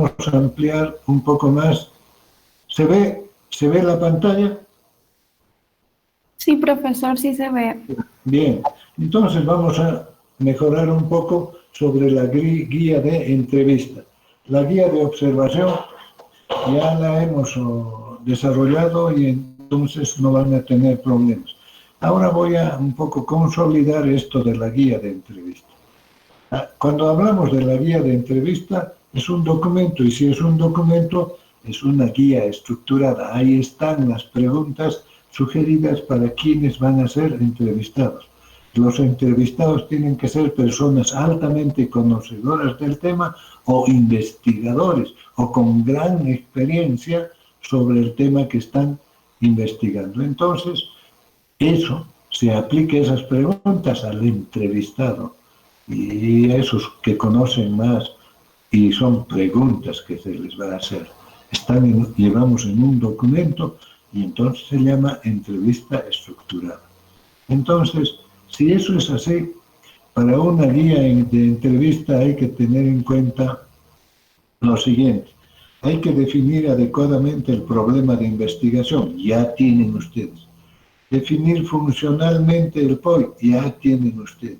vamos a ampliar un poco más. ¿Se ve la pantalla? Sí, profesor, sí se ve. Bien, entonces vamos a mejorar un poco sobre la guía de entrevista. La guía de observación ya la hemos desarrollado y entonces no van a tener problemas. Ahora voy a un poco consolidar esto de la guía de entrevista. Cuando hablamos de la guía de entrevista, es un documento, y si es un documento, es una guía estructurada. Ahí están las preguntas sugeridas para quienes van a ser entrevistados. Los entrevistados tienen que ser personas altamente conocedoras del tema o investigadores o con gran experiencia sobre el tema que están investigando. Entonces, eso se aplica esas preguntas al entrevistado y a esos que conocen más y son preguntas que se les va a hacer. Llevamos en un documento y entonces se llama entrevista estructurada. Entonces, si eso es así, para una guía de entrevista hay que tener en cuenta lo siguiente. Hay que definir adecuadamente el problema de investigación, ya tienen ustedes. Definir funcionalmente el POI, ya tienen ustedes.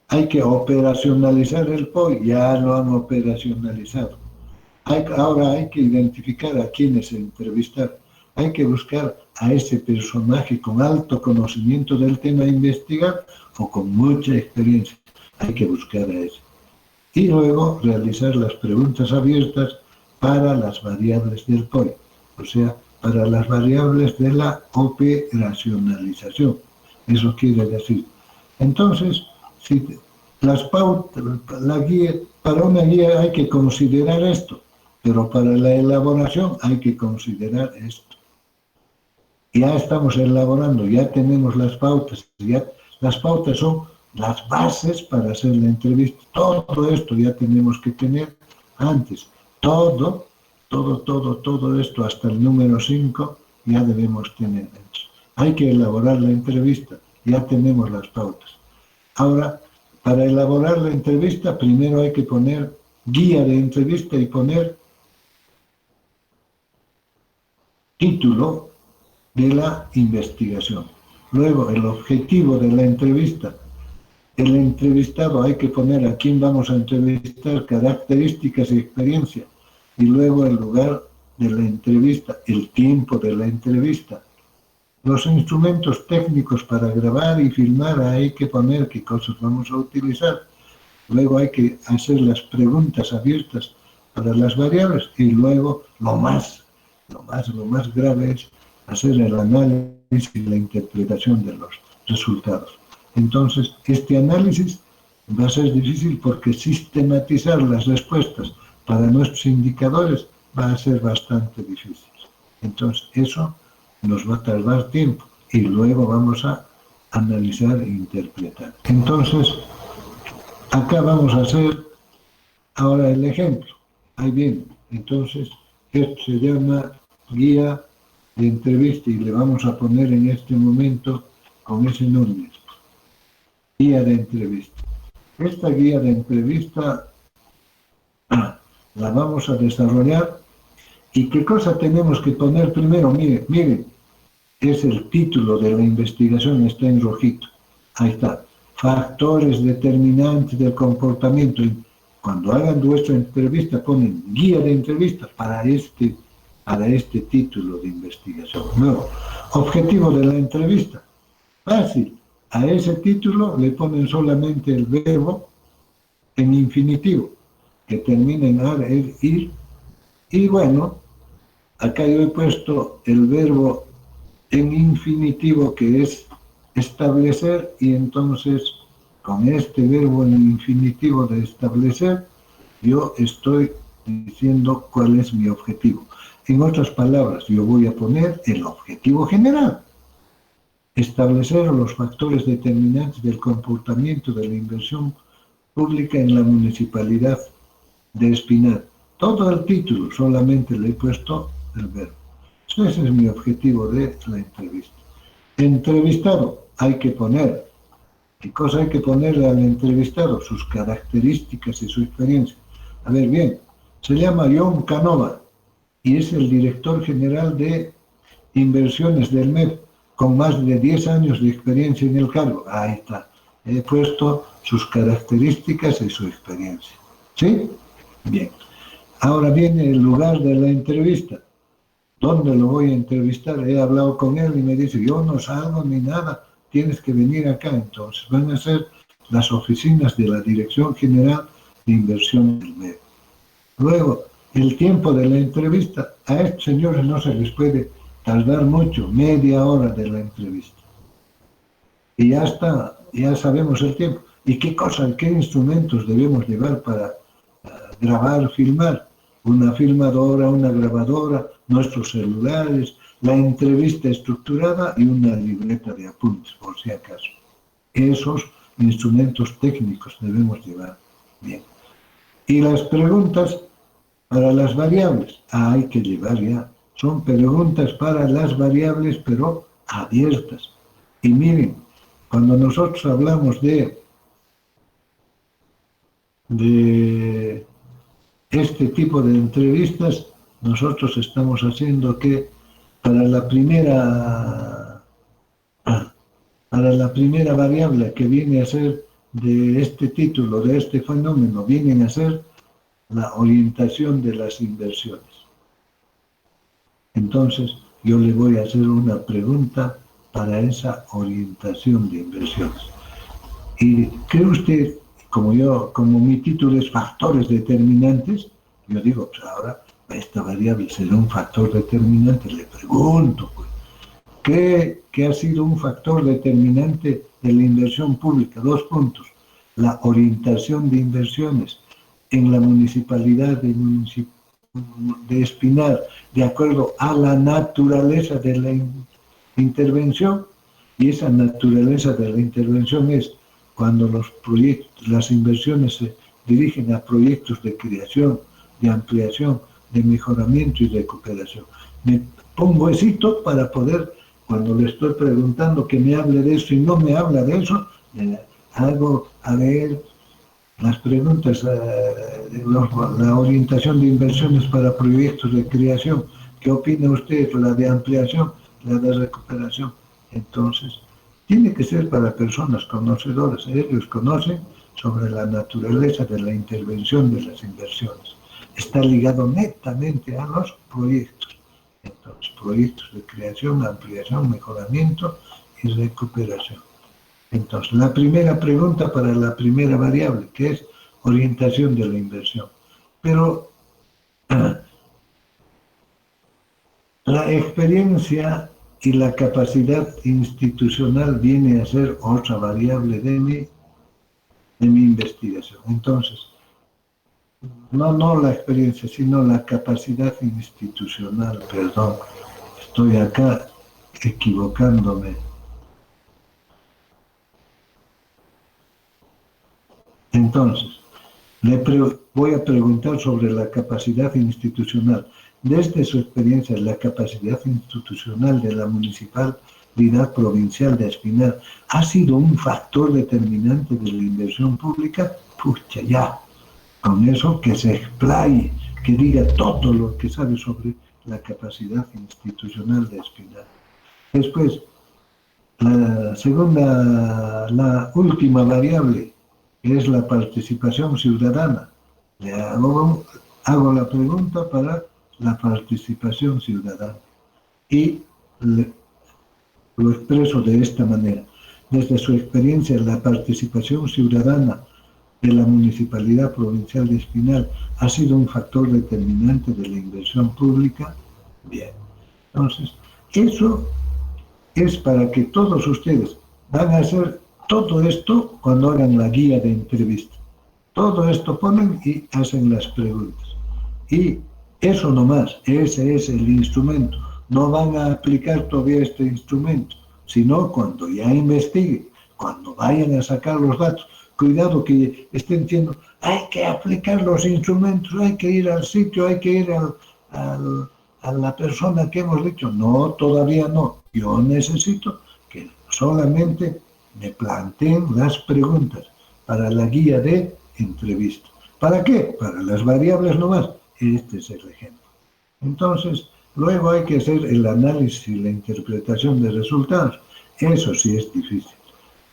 Hay que operacionalizar el POI, ya lo han operacionalizado. Ahora hay que identificar a quienes entrevistar. Hay que buscar a ese personaje con alto conocimiento del tema a investigar o con mucha experiencia. Hay que buscar a ese. Y luego realizar las preguntas abiertas para las variables del POI, o sea, para las variables de la operacionalización. Eso quiere decir. Entonces, si las pautas, la guía, para una guía hay que considerar esto, pero para la elaboración hay que considerar esto. Ya estamos elaborando, ya tenemos las pautas, las pautas son las bases para hacer la entrevista. Todo esto ya tenemos que tener antes. Todo esto hasta el número 5 ya debemos tener. Hay que elaborar la entrevista, ya tenemos las pautas. Ahora, para elaborar la entrevista, primero hay que poner guía de entrevista y poner título de la investigación. Luego, el objetivo de la entrevista. El entrevistado hay que poner a quién vamos a entrevistar, características y experiencia. Y luego el lugar de la entrevista, el tiempo de la entrevista. Los instrumentos técnicos para grabar y filmar hay que poner qué cosas vamos a utilizar. Luego hay que hacer las preguntas abiertas para las variables y luego lo más grave es hacer el análisis y la interpretación de los resultados. Entonces, este análisis va a ser difícil porque sistematizar las respuestas para nuestros indicadores va a ser bastante difícil. Entonces, eso nos va a tardar tiempo y luego vamos a analizar e interpretar. Entonces, acá vamos a hacer ahora el ejemplo. Ahí viene. Entonces, esto se llama guía de entrevista y le vamos a poner en este momento con ese nombre. Guía de entrevista. Esta guía de entrevista la vamos a desarrollar. ¿Y qué cosa tenemos que poner primero? Miren, es el título de la investigación, está en rojito. Ahí está. Factores determinantes del comportamiento. Cuando hagan vuestra entrevista, ponen guía de entrevista para este título de investigación. Luego, objetivo de la entrevista. Fácil. A ese título le ponen solamente el verbo en infinitivo, que termina en ar, ir. Y bueno, acá yo he puesto el verbo en infinitivo que es establecer y entonces con este verbo en infinitivo de establecer yo estoy diciendo cuál es mi objetivo. En otras palabras, yo voy a poner el objetivo general. Establecer los factores determinantes del comportamiento de la inversión pública en la municipalidad de Espinar. Todo el título, solamente le he puesto el verbo. Ese es mi objetivo de la entrevista. Entrevistado, hay que poner. ¿Qué cosa hay que ponerle al entrevistado? Sus características y su experiencia. A ver, bien, Se llama John Canova y es el director general de inversiones del MEP, con más de 10 años de experiencia en el cargo. Ahí está. He puesto sus características y su experiencia. ¿Sí? Bien. Ahora viene el lugar de la entrevista. ¿Dónde lo voy a entrevistar? He hablado con él y me dice, yo no salgo ni nada, tienes que venir acá. Entonces van a ser las oficinas de la Dirección General de Inversión del MEP. Luego, el tiempo de la entrevista, a estos señores no se les puede tardar mucho, media hora de la entrevista. Y ya está, ya sabemos el tiempo. ¿Y qué cosas, qué instrumentos debemos llevar para grabar, filmar? Una filmadora, una grabadora, nuestros celulares, la entrevista estructurada y una libreta de apuntes, por si acaso. Esos instrumentos técnicos debemos llevar. Bien. Y las preguntas para las variables, hay que llevar ya. Son preguntas para las variables, pero abiertas. Y miren, cuando nosotros hablamos de este tipo de entrevistas, nosotros estamos haciendo que para la primera variable que viene a ser de este título, de este fenómeno, vienen a ser la orientación de las inversiones. Entonces, yo le voy a hacer una pregunta para esa orientación de inversiones. ¿Y cree usted, como mi título es factores determinantes, yo digo, pues ahora esta variable será un factor determinante? Le pregunto, pues, ¿qué ha sido un factor determinante de la inversión pública? 2 puntos. La orientación de inversiones en la municipalidad de Espinar, de acuerdo a la naturaleza de la intervención, y esa naturaleza de la intervención es cuando las inversiones se dirigen a proyectos de creación, de ampliación, de mejoramiento y recuperación. Me pongo esito para poder, cuando le estoy preguntando que me hable de eso y no me habla de eso, hago a ver las preguntas, la orientación de inversiones para proyectos de creación. ¿Qué opina usted? La de ampliación, la de recuperación. Entonces, tiene que ser para personas conocedoras. Ellos conocen sobre la naturaleza de la intervención de las inversiones. Está ligado netamente a los proyectos. Entonces, proyectos de creación, ampliación, mejoramiento y recuperación. Entonces, la primera pregunta para la primera variable, que es orientación de la inversión. Pero la experiencia y la capacidad institucional viene a ser otra variable de mi investigación. Entonces, no la experiencia, sino la capacidad institucional, perdón, estoy acá equivocándome. Entonces, voy a preguntar sobre la capacidad institucional. Desde su experiencia, la capacidad institucional de la Municipalidad Provincial de Espinar ha sido un factor determinante de la inversión pública. Pucha, ya, con eso que se explaye, que diga todo lo que sabe sobre la capacidad institucional de Espinar. Después, la última variable, que es la participación ciudadana. Le hago la pregunta para la participación ciudadana y lo expreso de esta manera. Desde su experiencia, la participación ciudadana de la Municipalidad Provincial de Espinar ha sido un factor determinante de la inversión pública. Bien, entonces, eso es para que todos ustedes van a hacer todo esto cuando hagan la guía de entrevista. Todo esto ponen y hacen las preguntas. Y eso nomás, ese es el instrumento. No van a aplicar todavía este instrumento, sino cuando ya investiguen, cuando vayan a sacar los datos. Cuidado que estén diciendo, hay que aplicar los instrumentos, hay que ir al sitio, hay que ir a la persona que hemos dicho. No, todavía no. Yo necesito que solamente me planteen las preguntas para la guía de entrevista. ¿Para qué? Para las variables nomás. este es el ejemplo. Entonces, luego hay que hacer el análisis y la interpretación de resultados. Eso sí es difícil.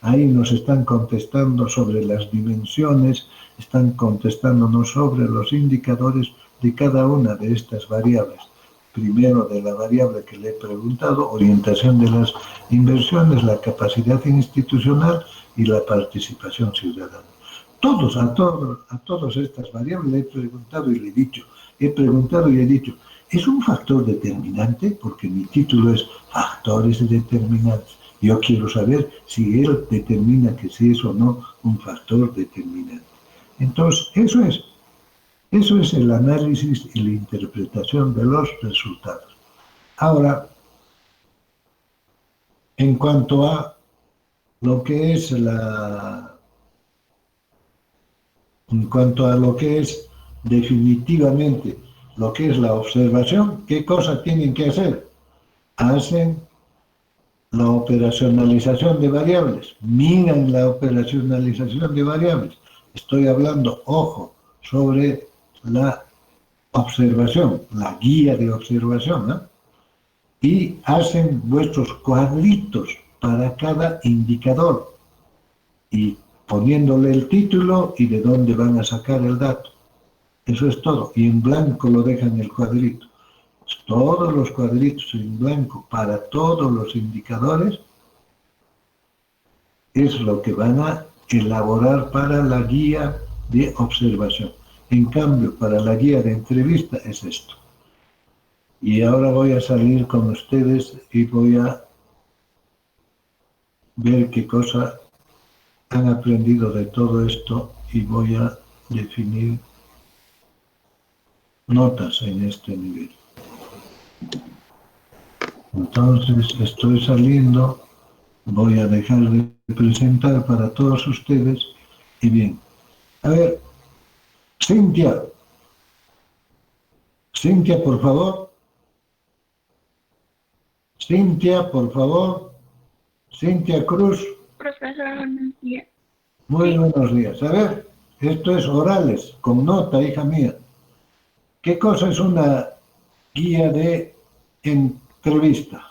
Ahí nos están contestando sobre las dimensiones, están contestándonos sobre los indicadores de cada una de estas variables. Primero de la variable que le he preguntado, orientación de las inversiones, la capacidad institucional y la participación ciudadana. A todas estas variables le he preguntado y le he dicho, ¿es un factor determinante? Porque mi título es Factores Determinantes. Yo quiero saber si él determina que sí es o no un factor determinante. Entonces, eso es el análisis y la interpretación de los resultados. Ahora, en cuanto a lo que es definitivamente lo que es la observación, ¿qué cosa tienen que hacer? Hacen la operacionalización de variables, miran la operacionalización de variables. Estoy hablando, ojo, sobre la observación, la guía de observación, ¿no? Y hacen vuestros cuadritos para cada indicador y poniéndole el título y de dónde van a sacar el dato. Eso es todo. Y en blanco lo dejan el cuadrito. Todos los cuadritos en blanco para todos los indicadores es lo que van a elaborar para la guía de observación. En cambio, para la guía de entrevista es esto. Y ahora voy a salir con ustedes y voy a ver qué cosa han aprendido de todo esto y voy a definir notas en este nivel. Entonces estoy saliendo, voy a dejar de presentar para todos ustedes y bien. A ver, Cintia, por favor. Cintia, por favor. Cintia Cruz. Profesor, buenos días. Muy buenos días. A ver, esto es orales, con nota, hija mía. ¿Qué cosa es una guía de entrevista?